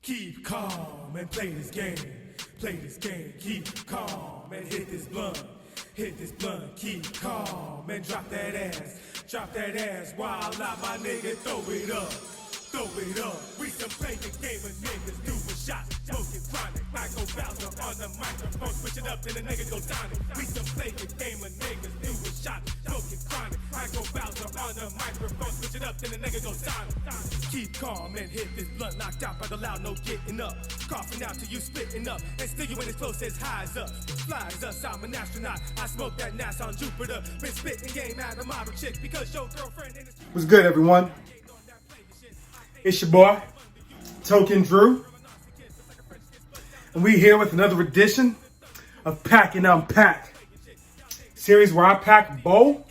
Keep calm and play this game. Play this game. Keep calm and hit this blunt. Hit this blunt. Keep calm and drop that ass. Drop that ass while I my nigga throw it up. Throw it up. We some play the game of niggas do a shot. Smoking chronic. I go Bowser on the microphone. Switch it up, then the nigga go Sonic. We some play the game of niggas do a shot. Smoking chronic. I go Bowser on the microphone. Switch it up, then the nigga go Sonic. Keep calm and hit this blunt. Knocked out by the loud, no getting up. Coughing out till you splitting up. And still you ain't as close as high as us. Fly as us, I'm an astronaut. I smoke that NASA on Jupiter. Been spitting game out of model chick because your girlfriend in the street. What's good, everyone? It's your boy, Token Drew. And we here with another edition of Pack and Unpack. Series where I pack bowl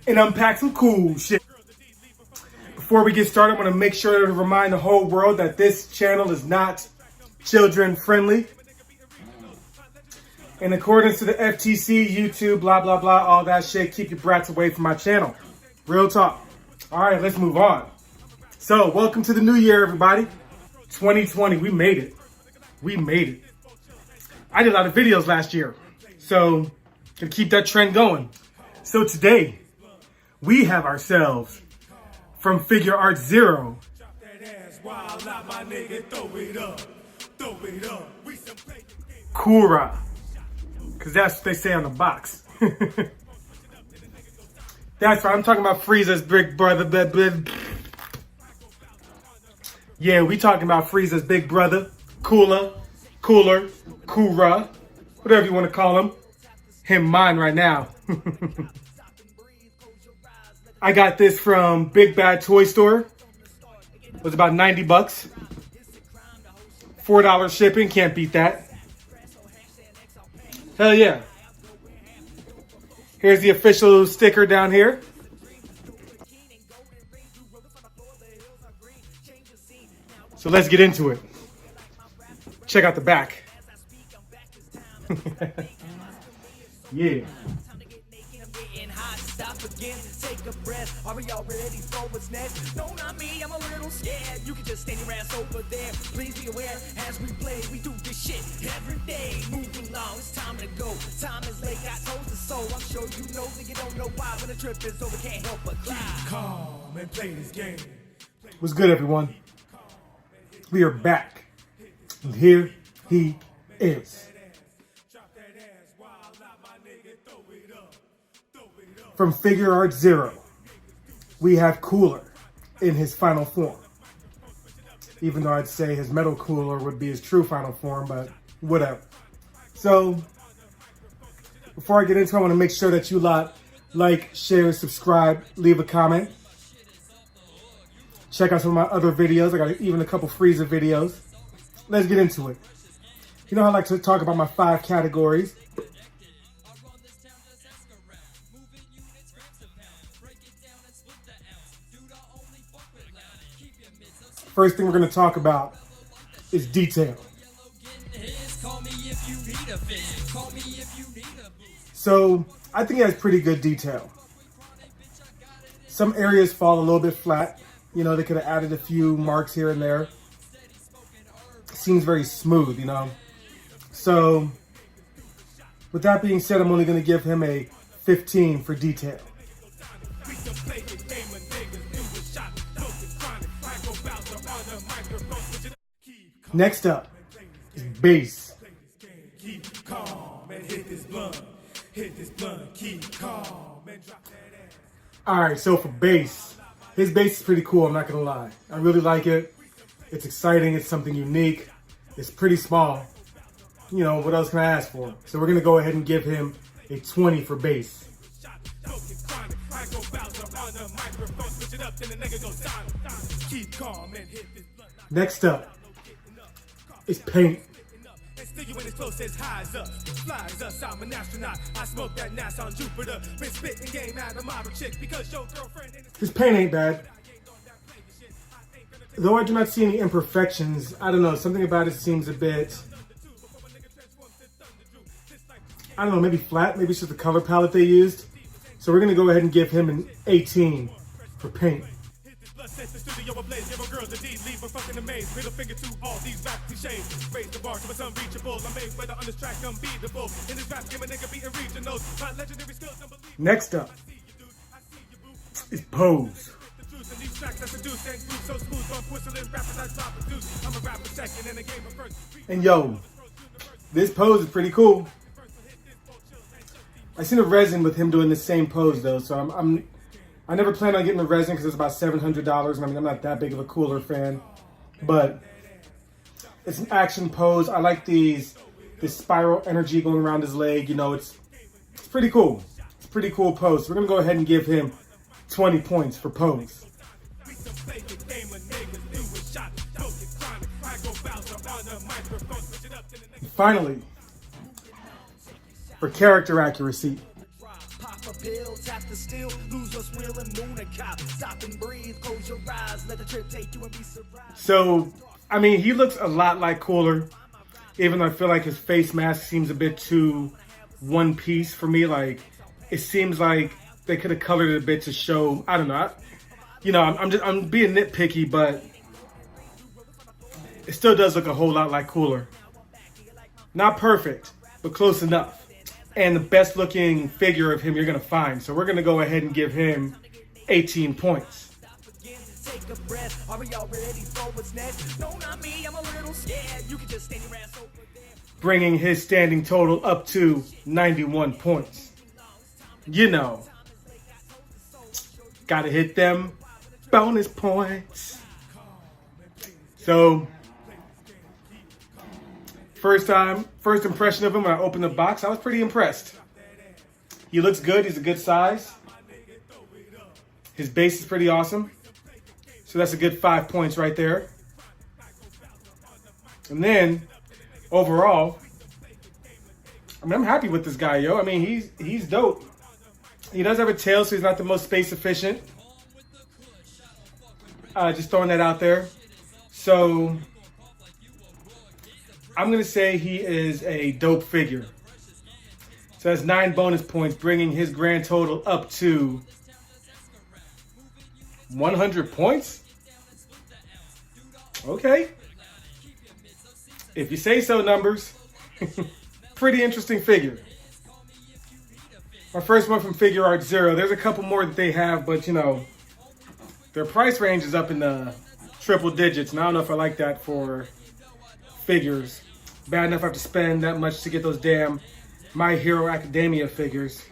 and unpack some cool shit. Before we get started, I want to make sure to remind the whole world that this channel is not children friendly. In accordance to the FTC, YouTube, blah, blah, blah, all that shit, keep your brats away from my channel. Real talk. All right, let's move on. So, welcome to the new year, everybody. 2020, we made it. We made it. I did a lot of videos last year, so gonna keep that trend going. So today, we have ourselves from Figurarts Zero, Kura, because that's what they say on the box. That's right, I'm talking about Frieza's big brother. Yeah, we talking about Frieza's big brother, Kura, whatever you want to call him. Him, mine right now. I got this from Big Bad Toy Store. It was about 90 bucks. $4 shipping, can't beat that. Hell yeah. Here's the official sticker down here. So let's get into it. Check out the back. Yeah. Take a breath. Are we all ready for what's next? No, not me. I'm a little scared. You can just stand your ass over there. Please be aware as we play. We do this shit every day. Moving along. It's time to go. Time is late. Got toes to soul. I'm sure you know that you don't know why. When the trip is over, can't help but cry. Calm and play this game. What's good, everyone? We are back. And here he is. From Figurarts Zero, we have Cooler in his final form. Even though I'd say his metal Cooler would be his true final form, but whatever. So, before I get into it, I want to make sure that you lot like, share, subscribe, leave a comment. Check out some of my other videos. I got even a couple Frieza videos. Let's get into it. You know I like to talk about my 5 categories. First thing we're going to talk about is detail. So, I think it has pretty good detail. Some areas fall a little bit flat. You know, they could have added a few marks here and there. Seems very smooth, you know. So, with that being said, I'm only going to give him a 15 for detail. Next up is bass. Keep calm and hit this blunt. Hit this blunt. Keep calm and drop that ass. Alright, so for bass, his bass is pretty cool, I'm not gonna lie. I really like it. It's exciting, it's something unique. It's pretty small. You know, what else can I ask for? So we're gonna go ahead and give him a 20 for bass. Next up is paint. You ain't as close as high as us. Fly as us, I'm an astronaut. I smoke that NASA on Jupiter. Been spitting game out of model chick because your girlfriend in His paint ain't bad. Though I do not see any imperfections, I don't know, something about it seems a bit, I don't know, maybe flat, maybe it's just the color palette they used. So we're gonna go ahead and give him an 18 for paint. video ablaze, give a girl the deed, leave her fucking amazed. Middle finger to all these rap cliches. Raise the bar to what's unreachable. I'm made weather on this track unbeatable. In this rap game, a nigga beating regionals. My legendary skills unbelievable. Next up is Pose. These tracks that seduce and groove so smooth, so I'm whistling rappers I drop a deuce. I'm a rapper second in the game of first. And yo, this pose is pretty cool. I seen a resin with him doing the same pose though, so I never plan on getting the resin because it's about $700. And I mean, I'm not that big of a Cooler fan, but it's an action pose. I like this spiral energy going around his leg. You know, it's pretty cool. It's a pretty cool pose. So we're gonna go ahead and give him 20 points for pose. And finally, for character accuracy. Pop a pill, tap the steel, lose what's real and moon a cop. Stop and breathe, close your eyes, let the trip take you and be surprised. So, I mean, he looks a lot like Cooler, even though I feel like his face mask seems a bit too one piece for me. Like, it seems like they could have colored it a bit to show, I don't know. I'm being nitpicky, but it still does look a whole lot like Cooler. Not perfect, but close enough. And the best looking figure of him you're going to find. So we're going to go ahead and give him 18 points. Take a breath, are y'all ready for what's next? No, not me, I'm a little scared. You can just stand your ass over there. Bringing his standing total up to 91 points. You know, got to hit them bonus points. So, first impression of him when I opened the box, I was pretty impressed. He looks good. He's a good size. His base is pretty awesome. So that's a good 5 points right there. And then, overall, I mean, I'm happy with this guy, yo. I mean, he's dope. He does have a tail, so he's not the most space efficient. Just throwing that out there. So, I'm going to say he is a dope figure. So that's 9 bonus points, bringing his grand total up to 100 points? Okay. If you say so, numbers. Pretty interesting figure. My first one from Figurarts 0. There's a couple more that they have, but you know, their price range is up in the triple digits. And I don't know if I like that for figures. Bad enough I have to spend that much to get those damn My Hero Academia figures.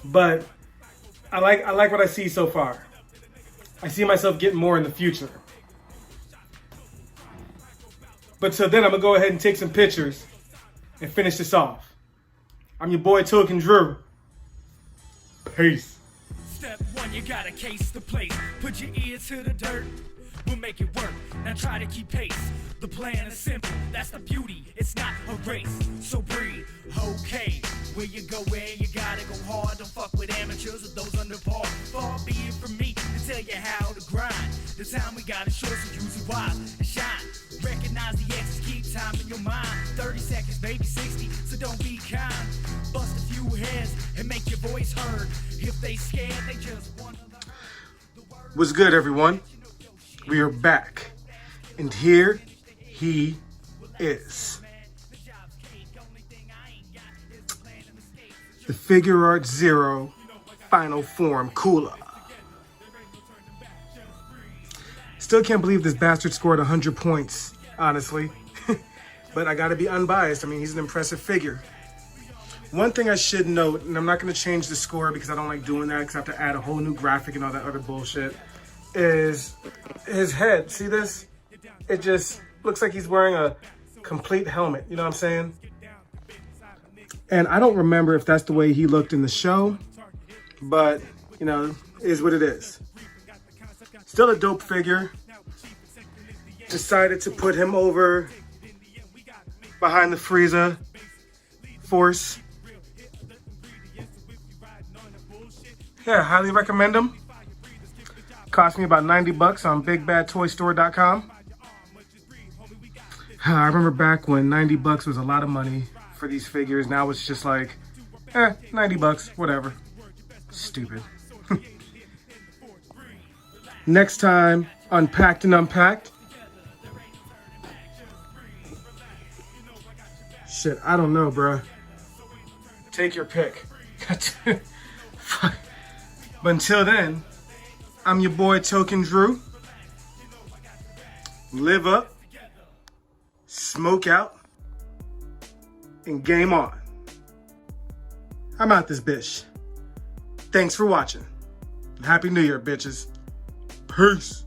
But I like what I see so far. I see myself getting more in the future. But till then, I'm going to go ahead and take some pictures and finish this off. I'm your boy, Token Drew. Peace. Step one, you gotta case the place. Put your ear to the dirt. We'll make it work. Now try to keep pace. The plan is simple. That's the beauty. It's not a race. So breathe. Okay. Where you go, where you gotta go hard. Don't fuck with amateurs or those under par. Far be it from me to tell you how to grind. The time we got is short, so use it wise and shine. Recognize the X's, keep time in your mind. 30 seconds, maybe 60, so don't be kind. Bust a few heads and make your voice heard. If they scared, they just want to learn. What's good, everyone? We are back. And here he is. The Figurarts 0 Final Form Cooler. Still can't believe this bastard scored 100 points, honestly. But I gotta be unbiased. I mean, he's an impressive figure. One thing I should note, and I'm not gonna change the score because I don't like doing that because I have to add a whole new graphic and all that other bullshit, is his head. See this? It just looks like he's wearing a complete helmet. You know what I'm saying? And I don't remember if that's the way he looked in the show, but, you know, it is what it is. Still a dope figure. Decided to put him over behind the Frieza Force. Yeah, highly recommend him. Cost me about $90 on BigBadToyStore.com. I remember back when $90 was a lot of money for these figures. Now it's just like, $90, whatever. Stupid. Next time, Unpacked and Unpacked. Shit, I don't know, bruh. Take your pick. Fuck. But until then, I'm your boy Token Drew. Live up, smoke out, and game on. I'm out this bitch. Thanks for watching. Happy New Year, bitches. Peace.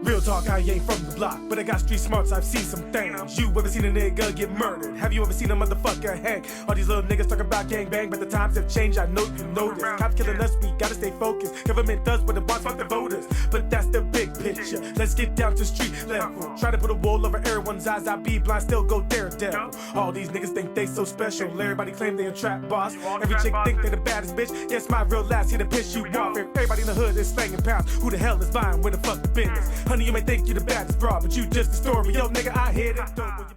Real talk, I ain't from the block, but I got street smarts, I've seen some things. You ever seen a nigga get murdered? Have you ever seen a motherfucker hang? All these little niggas talking about gang bang, but the times have changed, I know you know this. Cops killing us, we gotta stay focused. Government does what it wants, fuck the voters. But that's the big picture. Let's get down to street level. Try to put a wall over everyone's eyes, I be blind, still go daredevil. All these niggas think they so special, everybody claim they a trap boss. Every chick think they the baddest bitch, yes, my real last here to piss you off. Everybody in the hood is slanging pounds, who the hell is buying, where the fuck the business? Honey, you may think you the baddest broad, but you just a story. Yo, nigga, I hit it.